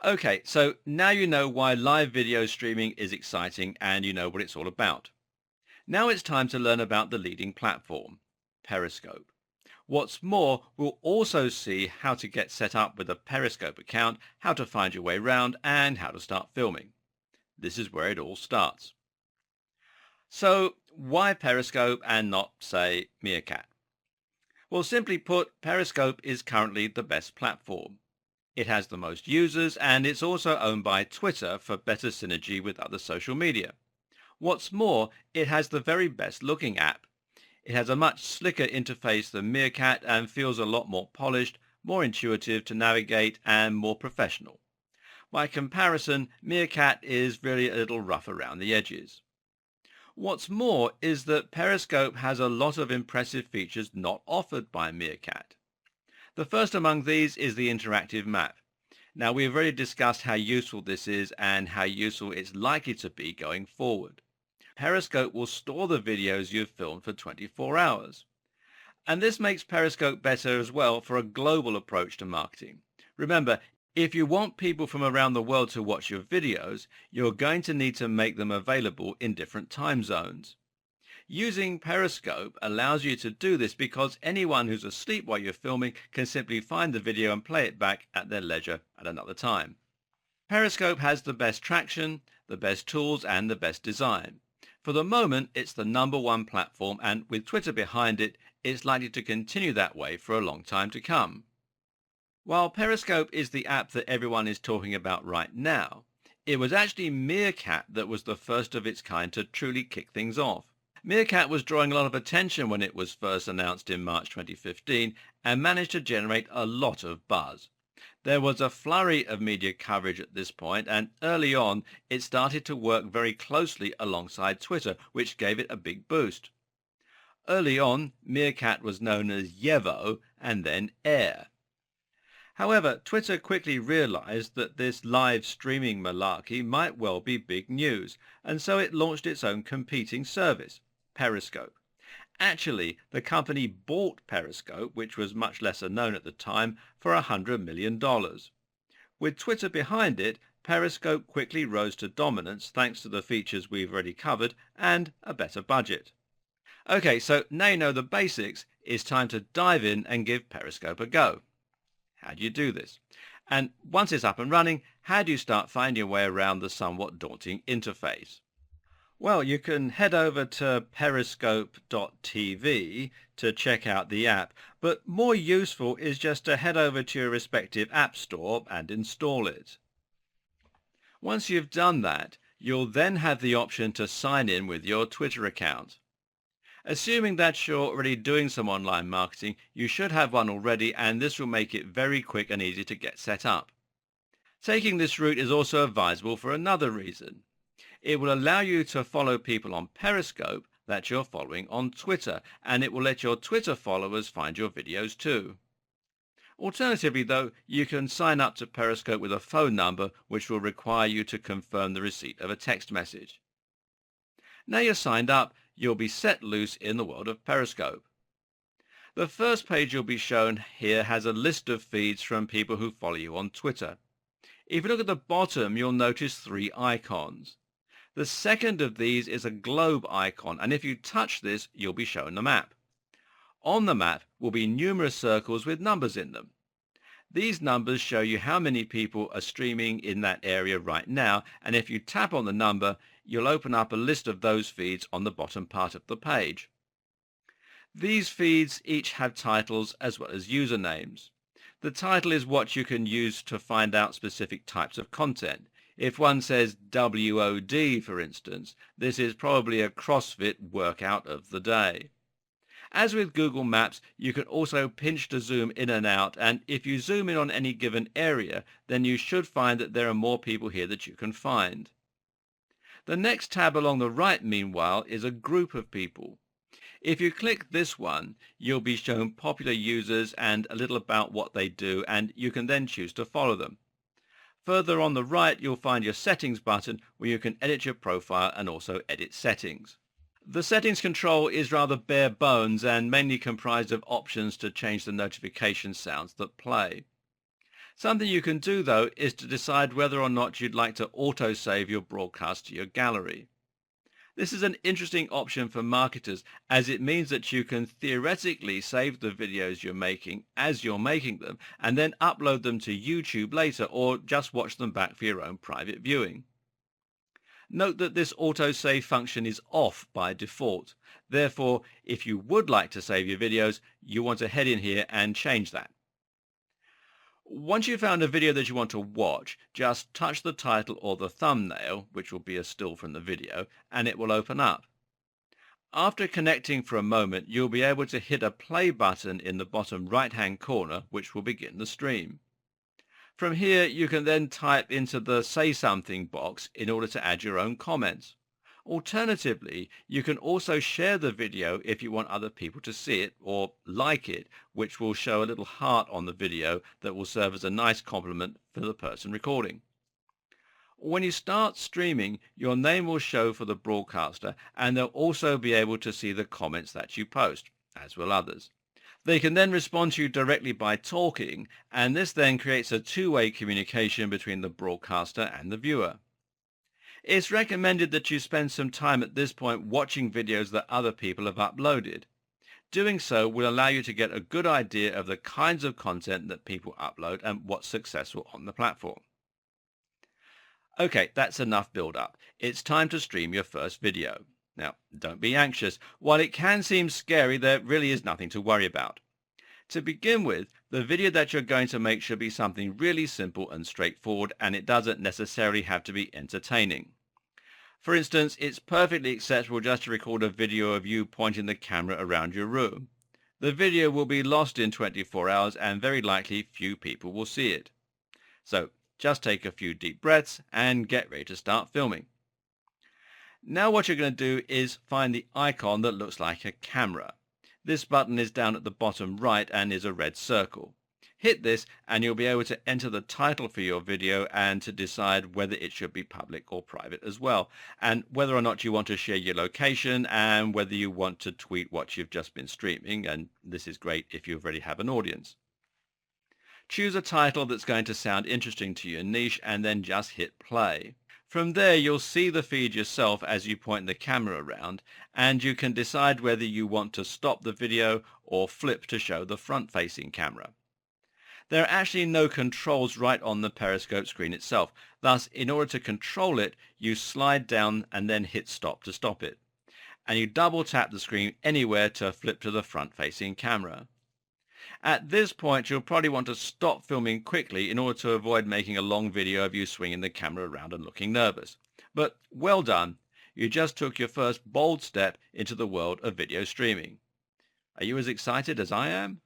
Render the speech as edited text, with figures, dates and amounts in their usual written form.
Okay, so now you know why live video streaming is exciting and you know what it's all about. Now it's time to learn about the leading platform, Periscope. What's more, we'll also see how to get set up with a Periscope account, how to find your way around, and how to start filming. This is where it all starts. So, why Periscope and not, say, Meerkat? Well, simply put, Periscope is currently the best platform. It has the most users, and it's also owned by Twitter for better synergy with other social media. What's more, it has the very best looking app. It has a much slicker interface than Meerkat and feels a lot more polished, more intuitive to navigate, and more professional. By comparison, Meerkat is really a little rough around the edges. What's more is that Periscope has a lot of impressive features not offered by Meerkat. The first among these is the interactive map. Now, we've already discussed how useful this is and how useful it's likely to be going forward. Periscope will store the videos you've filmed for 24 hours. And this makes Periscope better as well for a global approach to marketing. Remember, if you want people from around the world to watch your videos, you're going to need to make them available in different time zones. Using Periscope allows you to do this because anyone who's asleep while you're filming can simply find the video and play it back at their leisure at another time. Periscope has the best traction, the best tools, and the best design. For the moment, it's the number one platform, and with Twitter behind it, it's likely to continue that way for a long time to come. While Periscope is the app that everyone is talking about right now, it was actually Meerkat that was the first of its kind to truly kick things off. Meerkat was drawing a lot of attention when it was first announced in March 2015 and managed to generate a lot of buzz. There was a flurry of media coverage at this point, and early on it started to work very closely alongside Twitter, which gave it a big boost. Early on, Meerkat was known as Yevo and then Air. However, Twitter quickly realized that this live streaming malarkey might well be big news, and so it launched its own competing service, Periscope. Actually, the company bought Periscope, which was much lesser known at the time, for $100 million. With Twitter behind it, Periscope quickly rose to dominance thanks to the features we've already covered and a better budget. Okay, so now you know the basics, it's time to dive in and give Periscope a go. How do you do this? And once it's up and running, how do you start finding your way around the somewhat daunting interface? Well, you can head over to periscope.tv to check out the app, but more useful is just to head over to your respective app store and install it. Once you've done that, you'll then have the option to sign in with your Twitter account. Assuming that you're already doing some online marketing, you should have one already, and this will make it very quick and easy to get set up. Taking this route is also advisable for another reason. It will allow you to follow people on Periscope that you're following on Twitter, and it will let your Twitter followers find your videos too. Alternatively, though, you can sign up to Periscope with a phone number, which will require you to confirm the receipt of a text message. Now you're signed up, you'll be set loose in the world of Periscope. The first page you'll be shown here has a list of feeds from people who follow you on Twitter. If you look at the bottom, you'll notice three icons. The second of these is a globe icon, and if you touch this, you'll be shown the map. On the map will be numerous circles with numbers in them. These numbers show you how many people are streaming in that area right now, and if you tap on the number, you'll open up a list of those feeds on the bottom part of the page. These feeds each have titles as well as usernames. The title is what you can use to find out specific types of content. If one says WOD, for instance, this is probably a CrossFit workout of the day. As with Google Maps, you can also pinch to zoom in and out, and if you zoom in on any given area, then you should find that there are more people here that you can find. The next tab along the right, meanwhile, is a group of people. If you click this one, you'll be shown popular users and a little about what they do, and you can then choose to follow them. Further on the right, you'll find your settings button where you can edit your profile and also edit settings. The settings control is rather bare bones and mainly comprised of options to change the notification sounds that play. Something you can do though is to decide whether or not you'd like to autosave your broadcast to your gallery. This is an interesting option for marketers as it means that you can theoretically save the videos you're making as you're making them and then upload them to YouTube later or just watch them back for your own private viewing. Note that this autosave function is off by default. Therefore, if you would like to save your videos, you want to head in here and change that. Once you've found a video that you want to watch, just touch the title or the thumbnail, which will be a still from the video, and it will open up. After connecting for a moment, you'll be able to hit a play button in the bottom right-hand corner, which will begin the stream. From here, you can then type into the Say Something box in order to add your own comments. Alternatively, you can also share the video if you want other people to see it or like it, which will show a little heart on the video that will serve as a nice compliment for the person recording. When you start streaming, your name will show for the broadcaster and they'll also be able to see the comments that you post, as will others. They can then respond to you directly by talking, and this then creates a two-way communication between the broadcaster and the viewer. It's recommended that you spend some time at this point watching videos that other people have uploaded. Doing so will allow you to get a good idea of the kinds of content that people upload and what's successful on the platform. Okay, that's enough build-up. It's time to stream your first video. Now, don't be anxious. While it can seem scary, there really is nothing to worry about. To begin with, the video that you're going to make should be something really simple and straightforward, and it doesn't necessarily have to be entertaining. For instance, it's perfectly acceptable just to record a video of you pointing the camera around your room. The video will be lost in 24 hours and very likely few people will see it. So just take a few deep breaths and get ready to start filming. Now what you're going to do is find the icon that looks like a camera. This button is down at the bottom right and is a red circle. Hit this and you'll be able to enter the title for your video and to decide whether it should be public or private as well, and whether or not you want to share your location and whether you want to tweet what you've just been streaming, and this is great if you already have an audience. Choose a title that's going to sound interesting to your niche and then just hit play. From there, you'll see the feed yourself as you point the camera around, and you can decide whether you want to stop the video or flip to show the front-facing camera. There are actually no controls right on the Periscope screen itself. Thus, in order to control it, you slide down and then hit stop to stop it. And you double tap the screen anywhere to flip to the front-facing camera. At this point, you'll probably want to stop filming quickly in order to avoid making a long video of you swinging the camera around and looking nervous. But well done. You just took your first bold step into the world of video streaming. Are you as excited as I am?